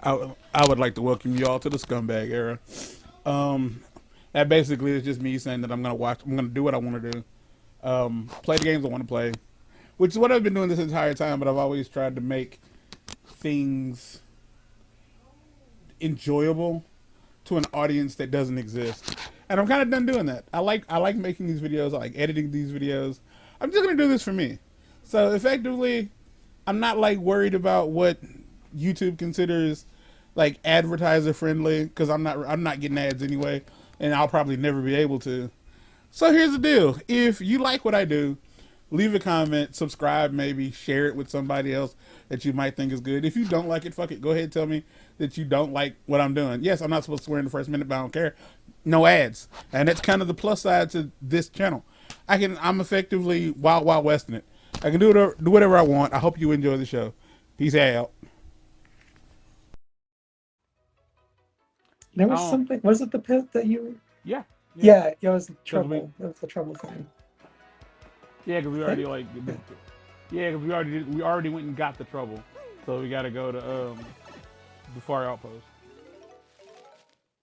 I would like to welcome you all to the scumbag era. That basically is just me saying that I'm gonna do what I want to do, play the games I want to play, which is what I've been doing this entire time. But I've always tried to make things enjoyable to an audience that doesn't exist, and I'm kind of done doing that. I like making these videos. I like editing these videos. I'm just gonna do this for me. So effectively, I'm not like worried about what YouTube considers like advertiser friendly because I'm not getting ads anyway, and I'll probably never be able to. So here's the deal: if you like what I do, leave a comment, subscribe, maybe share it with somebody else that you might think is good. If you don't like it, fuck it. Go ahead and tell me that you don't like what I'm doing. Yes, I'm not supposed to swear in the first minute, but I don't care. No ads, and that's kind of the plus side to this channel. I'm effectively wild wild westing it. I can do whatever I want. I hope you enjoy the show. Peace out. There was Oh something. Was it the pit that you? yeah, yeah. Yeah, it was the Because we trouble. It was the trouble thing. yeah, because we Right? already like yeah, because we already went and got the trouble, so we got to go to the far outpost.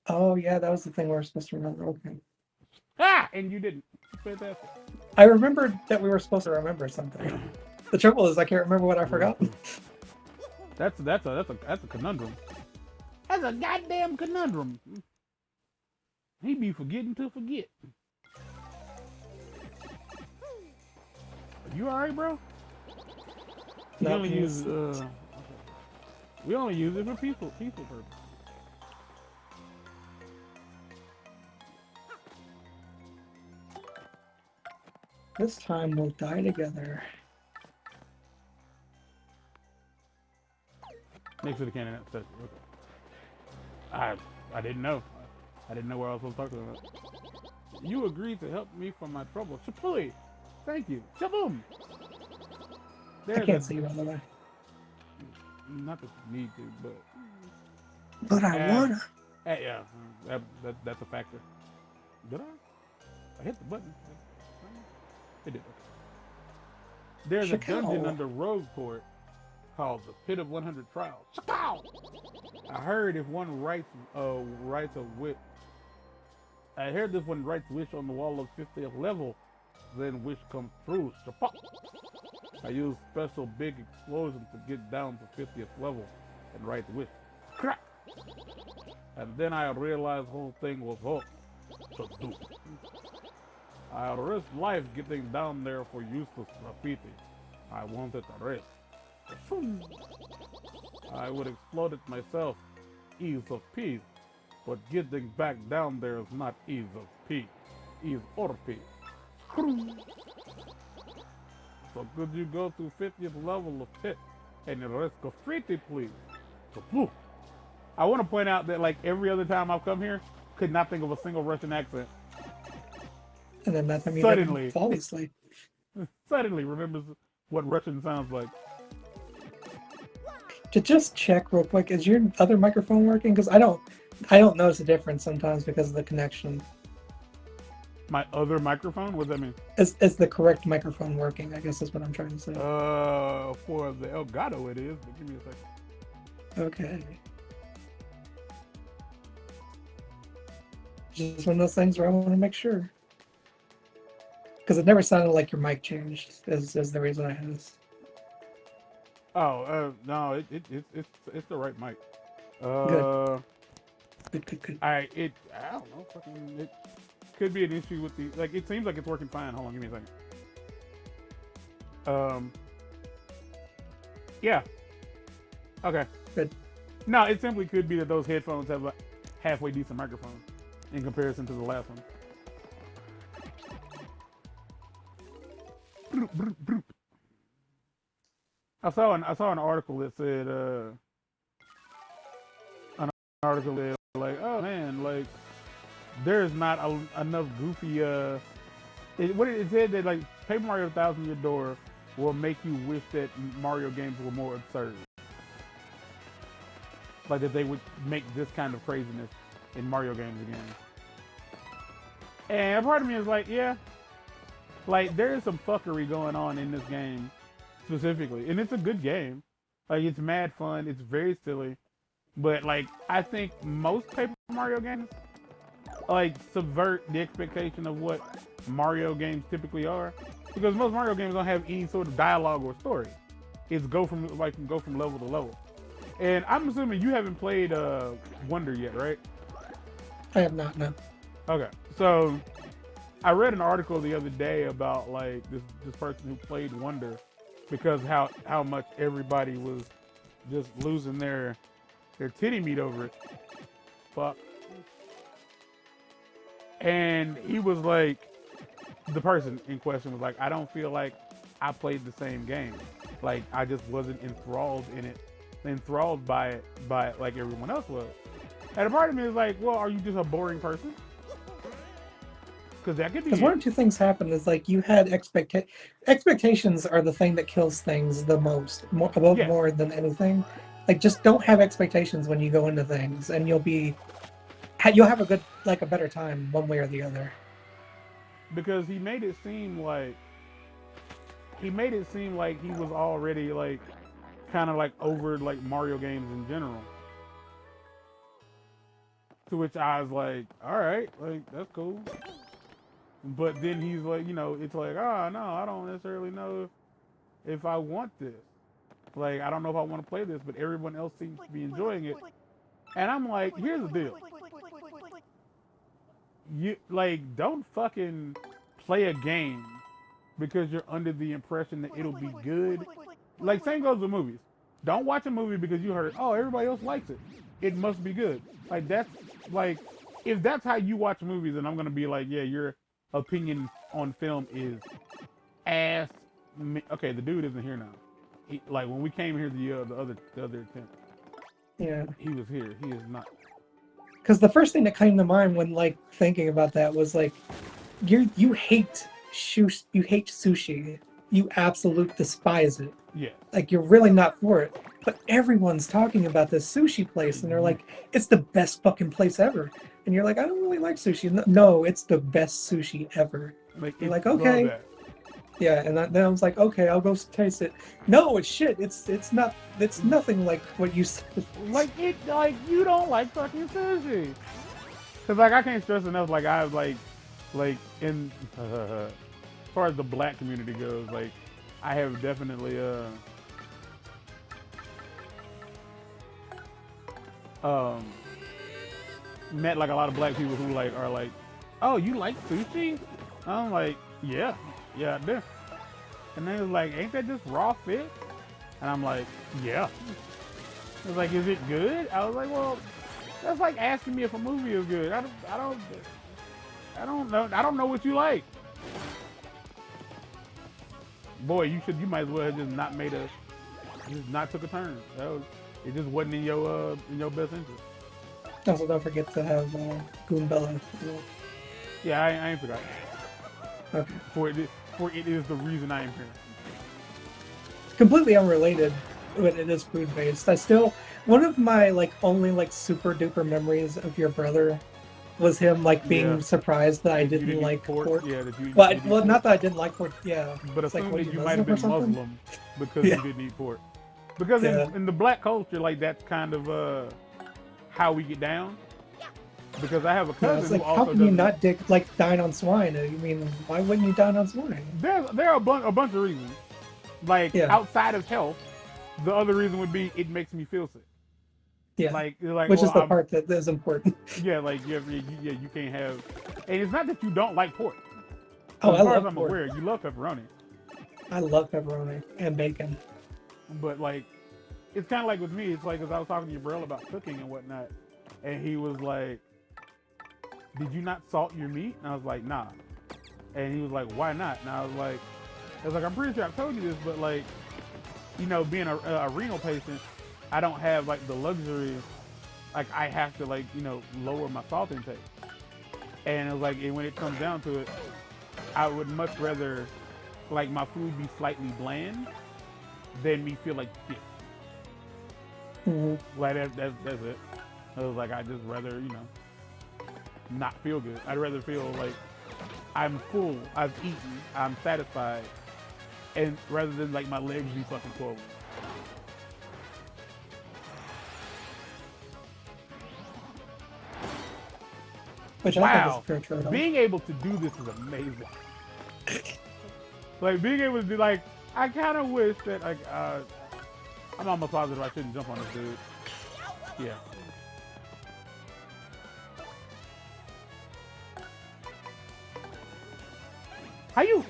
Oh yeah, that was the thing we were supposed to remember. Okay. Ah, and you didn't. Fantastic. I remembered that we were supposed to remember something. The trouble is I can't remember what I forgot. That's a conundrum. That's a goddamn conundrum. He be forgetting to forget. You all right, bro? We No, only use we only use it for people purpose. this time we'll die together. Next to the cannon. Okay. I didn't know. I didn't know where I was supposed to talk to him about. You agreed to help me from my trouble. Chapuli! Thank you. Shaboom! I There's can't a see you by the way. not that you need to, but But I wanna. yeah, that's a factor. Did I? I hit the button. It did. There's a dungeon Chicago. under Rogueport called the Pit of 100 Trials. Chapow! I heard if one writes a wish. I heard this one writes wish on the wall of 50th level, then wish comes true. Chapow! I use special big explosion to get down to 50th level and write the wish. Crack! And then I realized the whole thing was hooked. So do. I risked life getting down there for useless graffiti. I wanted to rest. I would explode it myself, ease of peace. But getting back down there is not ease of peace, ease or peace. So could you go to 50th level of pit and erase graffiti, please? So, I want to point out that like every other time I've come here, could not think of a single Russian accent. And then that time you didn't Suddenly, fall asleep. suddenly remembers what Russian sounds like. To just check real quick, is your other microphone working? Because I don't notice a difference sometimes because of the connection. My other microphone? What does that mean? Is the correct microphone working? I guess that's what I'm trying to say. For the Elgato it is, but give me a second. Okay. Just one of those things where I want to make sure. Because it never sounded like your mic changed, is the reason I asked. Oh, no, it's the right mic. Good. Good. I don't know, fucking, it could be an issue with the, like, it seems like it's working fine. Hold on, give me a second. Yeah. Okay. Good. No, it simply could be that those headphones have a halfway decent microphone in comparison to the last one. I saw an article that said like, oh man, like there's not enough goofy it said that like Paper Mario Thousand Year Door will make you wish that Mario games were more absurd, like that they would make this kind of craziness in Mario games again. And part of me is like, yeah, like there is some fuckery going on in this game specifically, and it's a good game. Like it's mad fun. It's very silly. But like, I think most Paper Mario games like subvert the expectation of what Mario games typically are, because most Mario games don't have any sort of dialogue or story. It's go from level to level. And I'm assuming you haven't played Wonder yet, right? I have not, no. Okay, so I read an article the other day about like this person who played Wonder, because how much everybody was just losing their titty meat over it. Fuck. And he was like, the person in question was like, I don't feel like I played the same game. Like I just wasn't enthralled by it like everyone else was. And a part of me is like, well, are you just a boring person? Because that could be. Because one or two things happen is like you had expectations are the thing that kills things the most, more than anything. Like just don't have expectations when you go into things, and you'll have a better time one way or the other. Because he made it seem like he was already like kind of like over like Mario games in general. To which I was like, all right, like that's cool. But then he's like, it's like, oh no, I don't necessarily know if I want this. Like, I don't know if I want to play this, but everyone else seems to be enjoying it. And I'm like, here's the deal. You like don't fucking play a game because you're under the impression that it'll be good. Like same goes with movies. Don't watch a movie because you heard, oh, everybody else likes it. It must be good. Like that's like if that's how you watch movies, then I'm gonna be like, yeah, your opinion on film is ass. Okay, the dude isn't here now. Like when we came here the other attempt. Yeah. He was here. He is not. Because the first thing that came to mind when like thinking about that was like, you hate sushi. You absolute despise it. Yeah. Like you're really not for it. But everyone's talking about this sushi place, and they're like, it's the best fucking place ever. And you're like, I don't really like sushi. No, it's the best sushi ever. Like, you're like, okay. Yeah, and then I was like, okay, I'll go taste it. No, it's shit. It's nothing like what you said. Like you don't like fucking sushi. Cause like I can't stress enough. Like I like in as far as the black community goes, like I have definitely met like a lot of black people who like are like, oh, you like sushi? I'm like, yeah, I do. And they was like, ain't that just raw fish? And I'm like, yeah. It was like, is it good? I was like, well, that's like asking me if a movie is good. I don't know. I don't know what you like. Boy, you might as well have just not took a turn. It just wasn't in your best interest. Also, don't forget to have Goombella. Yeah, I ain't forgot. Okay. For it is the reason I am here. Completely unrelated, but it is food based. One of my like only like super duper memories of your brother was him like being surprised that I didn't like pork. Yeah, not that I didn't like pork. Yeah, but assuming like, you might have been Muslim because you didn't eat pork. Because in the black culture, like that's kind of how we get down. Because I have a cousin who also how can you not dine on swine? I mean, why wouldn't you dine on swine? There are a bunch of reasons. Like outside of health, the other reason would be it makes me feel sick. Yeah, like which is the part that is important. Yeah, like you can't have, and it's not that you don't like pork. Oh, as far I love as I'm pork. aware, you love pepperoni. I love pepperoni and bacon. But like, it's kind of like with me. It's like, as I was talking to your bro about cooking and whatnot, and he was like, did you not salt your meat? And I was like, nah. And he was like, why not? And I was like, I'm pretty sure I've told you this, but like, being a renal patient, I don't have like the luxury, like I have to like, lower my salt intake. And it was like, when it comes down to it, I would much rather like my food be slightly bland than me feel like shit. Mm-hmm. Like that's it. I was like, I just rather, not feel good. I'd rather feel like I'm full, I've eaten, I'm satisfied, and rather than like my legs be fucking swollen. which I think is a Wow, fair trade-off. being able to do this is amazing. Like being able to do like, I kind of wish that like I'm almost positive I shouldn't jump on this dude. Yeah. How you?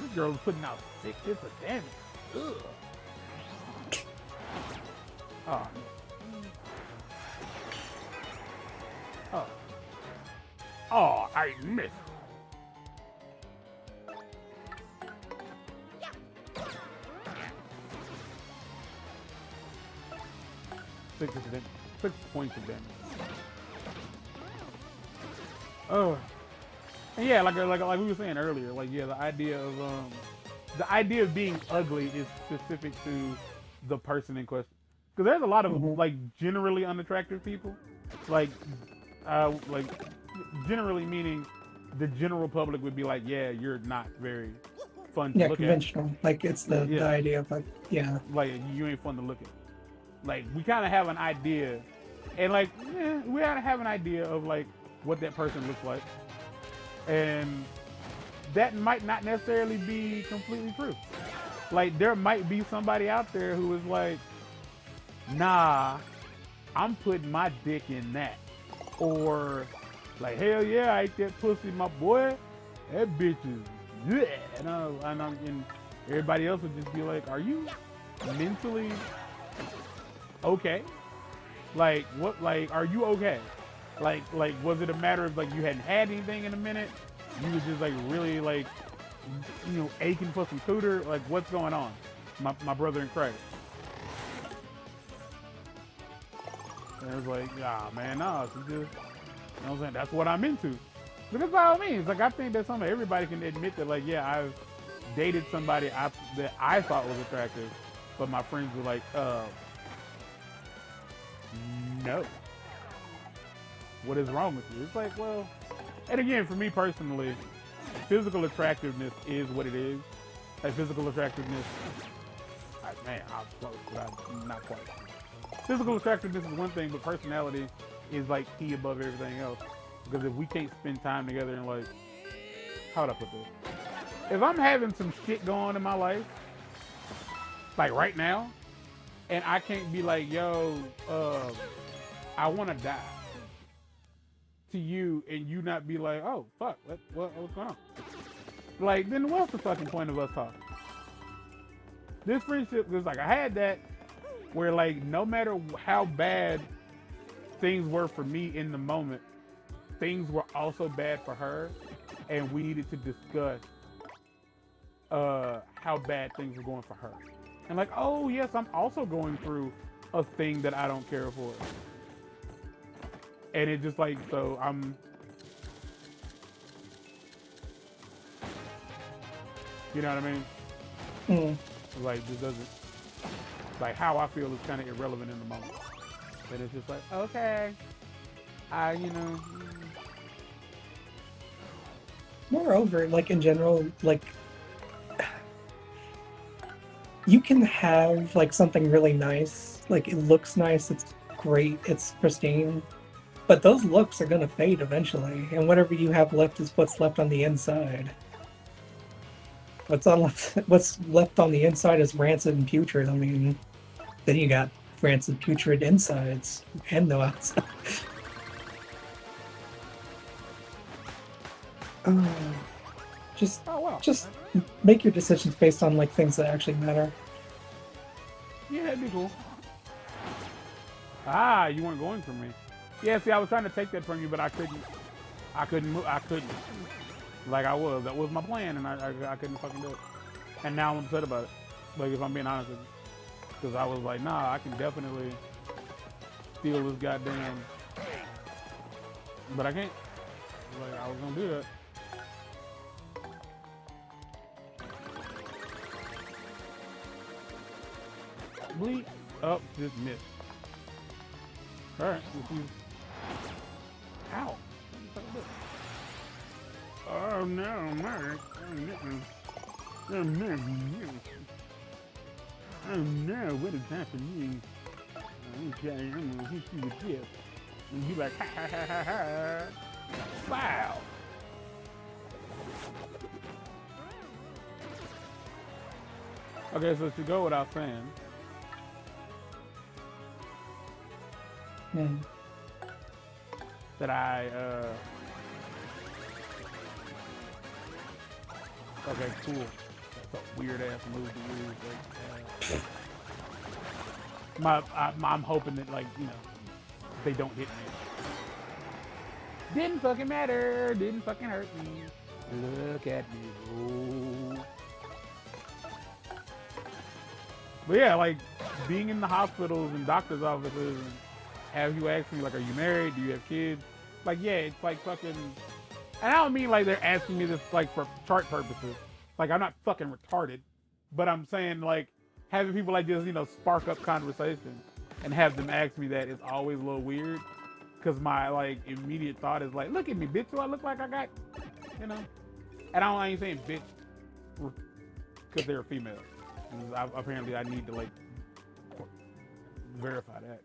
This girl's putting out 6 hits of damage. Ugh. Oh. Oh. Oh, I missed. Six points of damage. Oh. And yeah, like we were saying earlier, like yeah, the idea of being ugly is specific to the person in question. Because there's a lot of like generally unattractive people, like generally meaning the general public would be like, yeah, you're not very fun to look at. Conventional. Like it's the idea of like, yeah. Like you ain't fun to look at. Like we kind of have an idea, and like we kind of have an idea of like what that person looks like, and that might not necessarily be completely true. Like there might be somebody out there who is like, nah, I'm putting my dick in that, or like hell yeah, I ate that pussy, my boy. That bitch is yeah, and everybody else would just be like, are you mentally okay? Like what? Like are you okay? Like was it a matter of like you hadn't had anything in a minute? You was just like really like aching for some cooter? Like what's going on? My brother in Christ. And it was like, ah man, no, it's just, you know what I'm saying? That's what I'm into. Because by all means, like I think that everybody can admit that like, yeah, I've dated somebody that I thought was attractive, but my friends were like, no. What is wrong with you? It's like, well, and again, for me personally, physical attractiveness is what it is. Like physical attractiveness, man, I was close, but I'm not quite. Physical attractiveness is one thing, but personality is like key above everything else. Because if we can't spend time together and like, how would I put this? If I'm having some shit going on in my life, like right now, and I can't be like, yo, I want to die to you, and you not be like, oh, fuck, what's going on? Like, then what's the fucking point of us talking? This friendship was like, I had that where like, no matter how bad things were for me in the moment, things were also bad for her, and we needed to discuss how bad things were going for her. And like, oh yes, I'm also going through a thing that I don't care for. And it just like, so I'm, you know what I mean? Like, this doesn't, like how I feel is kind of irrelevant in the moment. And it's just like, okay, Moreover, like in general, like you can have like something really nice, like it looks nice, it's great, it's pristine, but those looks are gonna fade eventually, and whatever you have left is what's left on the inside. What's left on the inside is rancid and putrid. I mean, then you got rancid, putrid insides and no outside. Just make your decisions based on like things that actually matter. Yeah, that'd be cool. Ah, you weren't going for me. Yeah, see, I was trying to take that from you, but I couldn't. I couldn't. Like I was. That was my plan, and I couldn't fucking do it. And now I'm upset about it. Like if I'm being honest with you, because I was like, nah, I can definitely steal this goddamn. But I can't. Like I was gonna do that. Bleep. Oh, just missed. Alright, let's use. Ow. Oh no, Mark. Oh no. Oh no, what is happening? Okay, I'm gonna hit you with this. And you like, ha ha ha ha ha. Wow. Okay, so to go without saying, that I, okay, cool. That's a weird ass move to use. Like, I'm hoping that, like, you know, they don't hit me. Didn't fucking matter. Didn't fucking hurt me. Look at me. Ooh. But yeah, like, being in the hospitals and doctor's offices and have you ask me, like, are you married? Do you have kids? Like, yeah, it's like fucking... And I don't mean like they're asking me this, like, for chart purposes. Like, I'm not fucking retarded. But I'm saying, like, having people, like, just, you know, spark up conversation and have them ask me that is always a little weird. Because my, like, immediate thought is, like, look at me, bitch. Do I look like I got, you know? And I ain't saying bitch because they're a female. Apparently, I need to, like, verify that.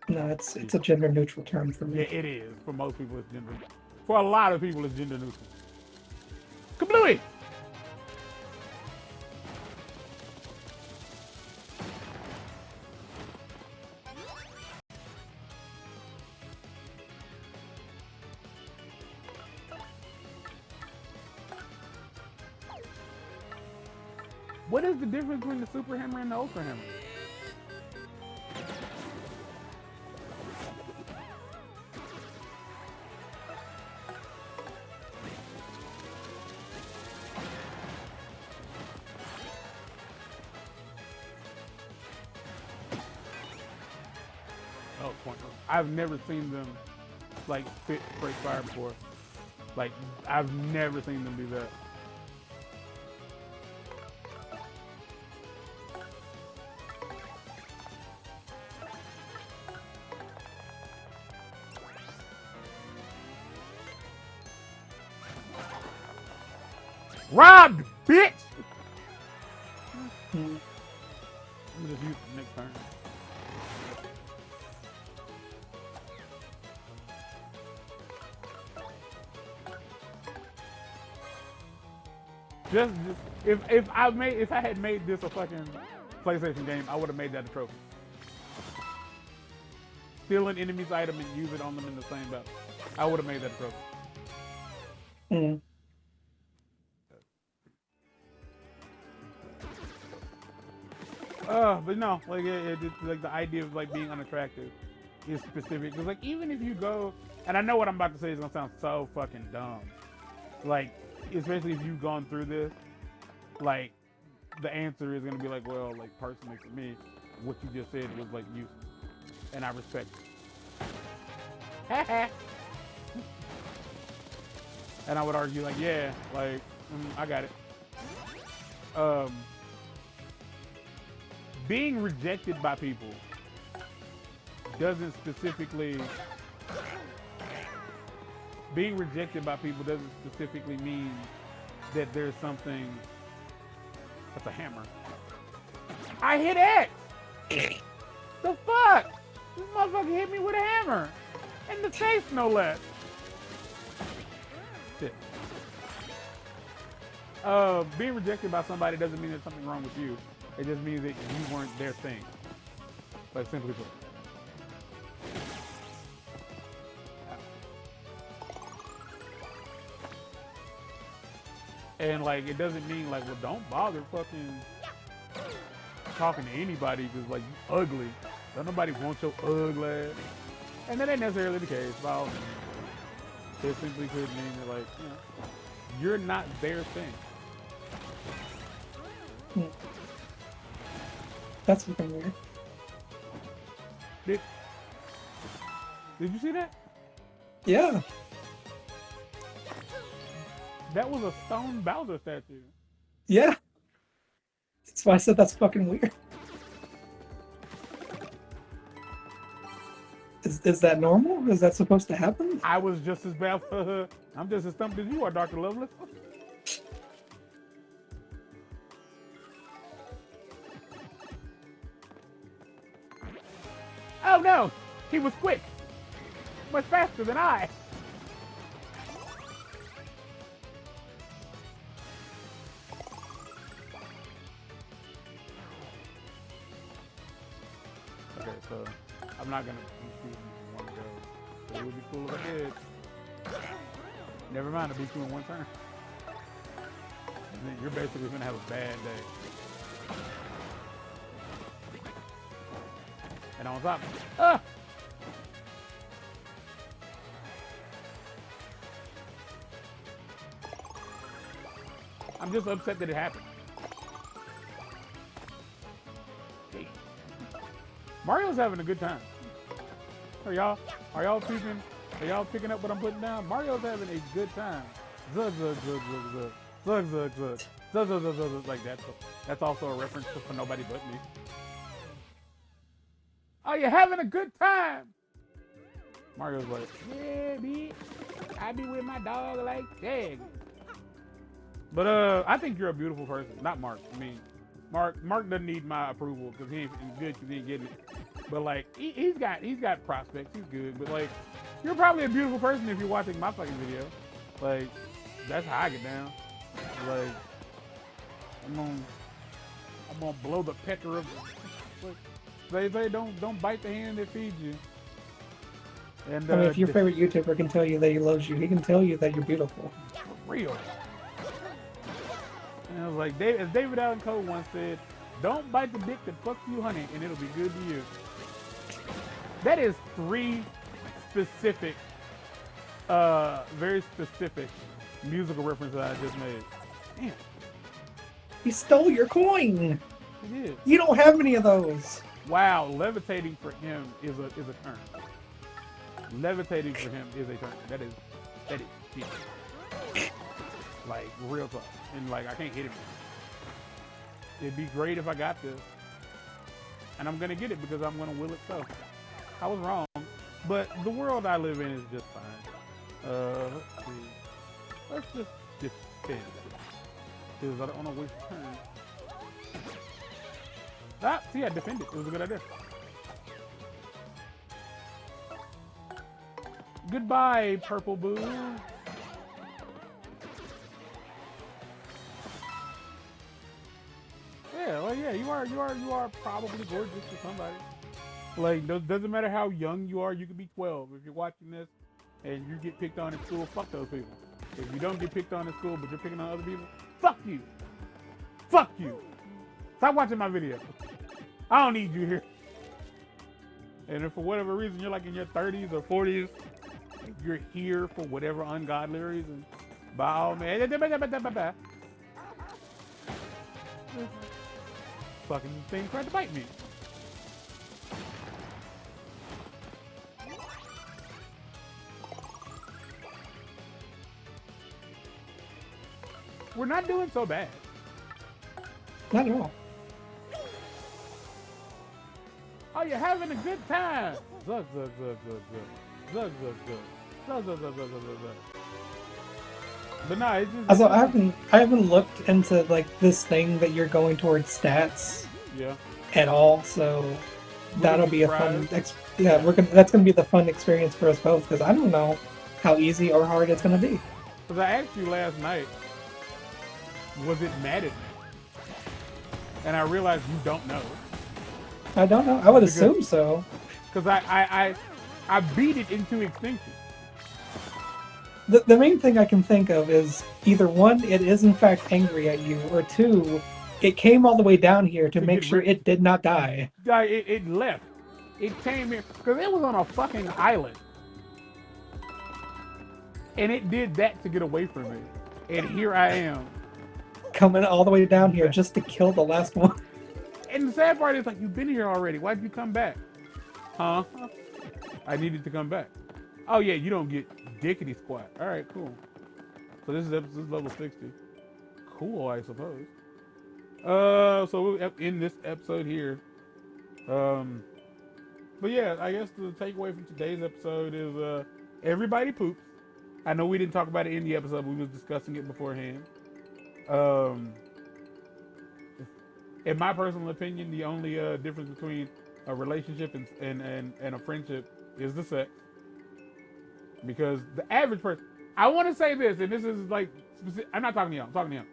No, it's a gender neutral term for me. Yeah, it is. For most people, it's gender. For a lot of people, it's gender neutral. Kablooey! What is the difference between the super hammer and the ultra hammer? Oh, point. I've never seen them like fit break fire before. Like, I've never seen them do that. Robbed, bitch! I'm gonna just use it next turn. Just if I had made this a fucking PlayStation game, I would have made that a trophy. Steal an enemy's item and use it on them in the same battle. I would have made that a trophy. But no, like it's like the idea of like being unattractive is specific. Because like even if you go, and I know what I'm about to say is gonna sound so fucking dumb, like especially if you've gone through this, like the answer is gonna be like, well, like personally for me, what you just said was like useless, and I respect it. And I would argue like, yeah, like I got it. Being rejected by people doesn't specifically mean that there's something. That's a hammer. I hit X! The fuck? This motherfucker hit me with a hammer. In the face, no less. Shit. Being rejected by somebody doesn't mean there's something wrong with you. It just means that you weren't their thing. Like, simply put. And like, it doesn't mean like, well, don't bother fucking talking to anybody because like, you ugly. Don't nobody want your ugly ass. And that ain't necessarily the case. By all means. It simply could mean that like, you know, you're not their thing. That's fucking weird. Did you see that? Yeah. That was a stone Bowser statue. Yeah. That's why I said that's fucking weird. Is that normal? Is that supposed to happen? I was just as bad. I'm just as stumped as you are, Dr. Lovelace. Oh no, he was quick. much faster than I. Okay, so I'm not gonna beat you in one go. It would be cool if I did. Never mind, I beat you in one turn. And then you're basically gonna have a bad day. And on top, ah! I'm just upset that it happened. Hey. Mario's having a good time. Are y'all peeping? Are y'all picking up what I'm putting down? Mario's having a good time. Zug zug zug zug zug. Zug zug zug. Zug zug zug zug. Like that. That's also a reference to For Nobody But Me. Are you having a good time? Mario's like, yeah, bitch. I be with my dog like that. But I think you're a beautiful person. Not Mark. I mean, Mark doesn't need my approval because he ain't good because he ain't getting it. But like, he's got prospects. He's good. But like, you're probably a beautiful person if you're watching my fucking video. Like, that's how I get down. Like, I'm gonna blow the pecker of. They don't bite the hand that feeds you. And I mean, if your favorite YouTuber can tell you that he loves you, he can tell you that you're beautiful. For real. And I was like, as David Allen Coe once said, "Don't bite the dick that fucks you, honey, and it'll be good to you." That is 3 specific, very specific musical references I just made. Damn. He stole your coin. He did. You don't have any of those. Wow, levitating for him is a turn. Levitating for him is a turn. That is deep. Like real talk. And like I can't hit him. It'd be great if I got this. And I'm gonna get it because I'm gonna will it so. I was wrong. But the world I live in is just fine. Let's see. Let's just defend it. Because I don't wanna waste turns. Ah, see, I defended. It was a good idea. Goodbye, Purple Boo. Yeah, well, yeah, you are probably gorgeous to somebody. Like, doesn't matter how young you are. You could be 12 if you're watching this, and you get picked on in school. Fuck those people. If you don't get picked on in school, but you're picking on other people, fuck you. Fuck you. Stop watching my video. I don't need you here. And if for whatever reason you're like in your 30s or 40s, you're here for whatever ungodly reason, by all means. Fucking thing tried to bite me. We're not doing so bad. Not at all. Are you having a good time? Zug, zug, zug, zug, zug. Zug, zug, zug. Zug, zug, zug, zug, zug, zug. But nah, it's just... Also, I haven't looked into, like, this thing that you're going towards stats at all, so that'll be a fun... that's going to be the fun experience for us both, because I don't know how easy or hard it's going to be. Because I asked you last night, was it mad at me? And I realized you don't know. I don't know. I would assume so. Because I beat it into extinction. The main thing I can think of is either 1, it is in fact angry at you, or 2, it came all the way down here to make sure it did not die. It left. It came here because it was on a fucking island. And it did that to get away from me. And here I am. Coming all the way down here just to kill the last one. And the sad part is, like, you've been here already. Why'd you come back? Huh? I needed to come back. Oh, yeah, you don't get dickety squat. All right, cool. So this is level 60. Cool, I suppose. So in this episode here. But yeah, I guess the takeaway from today's episode is everybody poops. I know we didn't talk about it in the episode, but we was discussing it beforehand. In my personal opinion, the only difference between a relationship and a friendship is the sex. because the average person. I want to say this, and this is like, I'm not talking to you. I'm talking to him.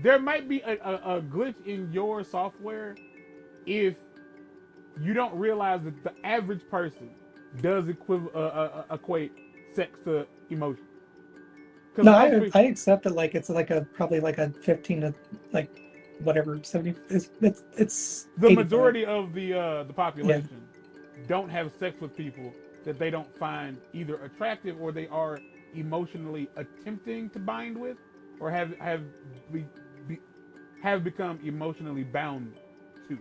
There might be a glitch in your software if you don't realize that the average person does equate sex to emotion. No, I accept that. Like it's like a probably like a 15 to like whatever 70. It's the 85. majority of the population Yeah. don't have sex with people that they don't find either attractive or they are emotionally attempting to bind with, or have become emotionally bound to.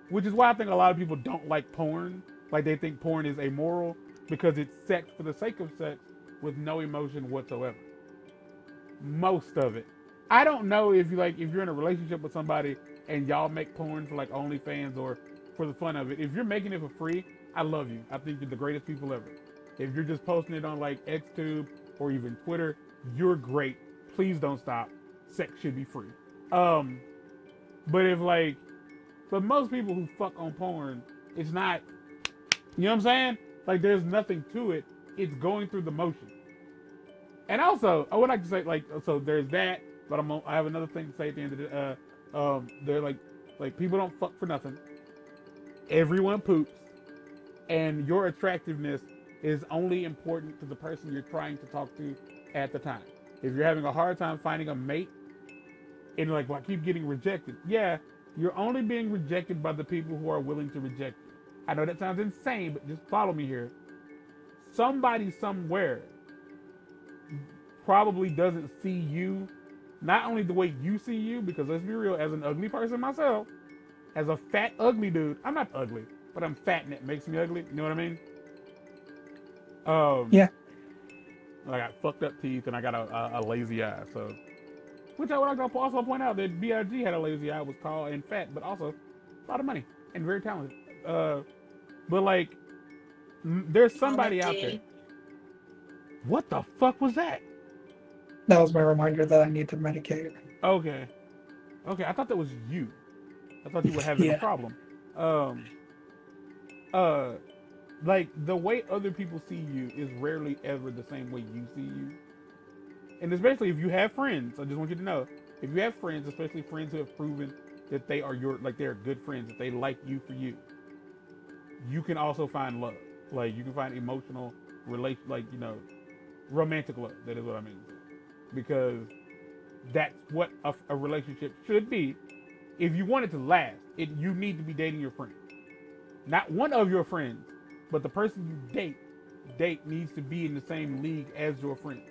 Which is why I think a lot of people don't like porn. Like they think porn is amoral because it's sex for the sake of sex with no emotion whatsoever. Most of it. I don't know if you're in a relationship with somebody and y'all make porn for like OnlyFans or for the fun of it. If you're making it for free, I love you. I think you're the greatest people ever. If you're just posting it on like XTube or even Twitter, you're great. Please don't stop. Sex should be free. But if like, but most people who fuck on porn, it's not, you know what I'm saying? Like there's nothing to it. It's going through the motion. And also, I would like to say, like, so there's that, but I have another thing to say at the end of the, they're like people don't fuck for nothing. Everyone poops, and your attractiveness is only important to the person you're trying to talk to at the time. If you're having a hard time finding a mate, and like, well, I keep getting rejected. Yeah, you're only being rejected by the people who are willing to reject you. I know that sounds insane, but just follow me here. Somebody somewhere probably doesn't see you, not only the way you see you, because let's be real, as an ugly person myself, as a fat, ugly dude, I'm not ugly, but I'm fat and it makes me ugly. You know what I mean? Yeah. I got fucked up teeth and I got a lazy eye. So, which I would like to also point out that B.I.G. had a lazy eye, was tall and fat, but also a lot of money and very talented. But like, there's somebody out there. What the fuck was that? That was my reminder that I need to medicate. Okay. I thought that was you. I thought you were having a problem. Like the way other people see you is rarely ever the same way you see you. And especially if you have friends, I just want you to know, if you have friends, especially friends who have proven that they are they're good friends, that they like you for you, you can also find love. Like you can find emotional romantic love. That is what I mean. Because that's what a relationship should be. If you want it to last, you need to be dating your friend. Not one of your friends, but the person you date needs to be in the same league as your friend.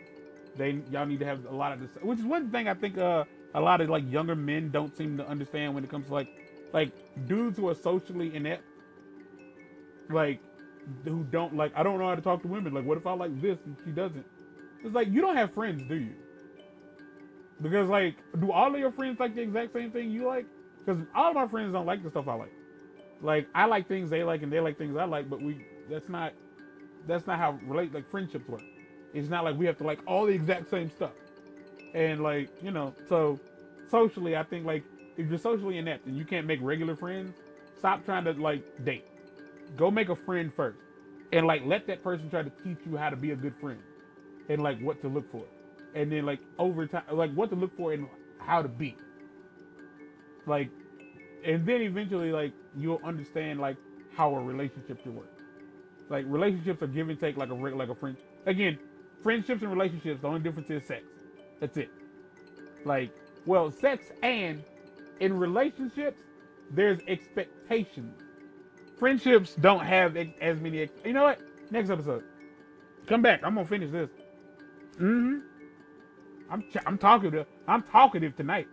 Y'all need to have a lot of this, which is one thing I think a lot of like younger men don't seem to understand when it comes to like dudes who are socially inept, like who don't like, I don't know how to talk to women. Like, what if I like this and she doesn't? It's like, you don't have friends, do you? Because like, do all of your friends like the exact same thing you like? Because all of my friends don't like the stuff I like. Like, I like things they like and they like things I like, but that's not how friendships work. It's not like we have to like all the exact same stuff. And like, so socially, I think like if you're socially inept and you can't make regular friends, stop trying to like date. Go make a friend first. And like let that person try to teach you how to be a good friend. And like what to look for. And then like over time, like what to look for and how to be. Like, and then eventually like you'll understand like how a relationship should work. Like relationships are give and take like a friend. Again, friendships and relationships, the only difference is sex. That's it. Like, well, sex and in relationships, there's expectations. Friendships don't have as many. You know what? Next episode, come back. I'm gonna finish this. I'm talkative tonight.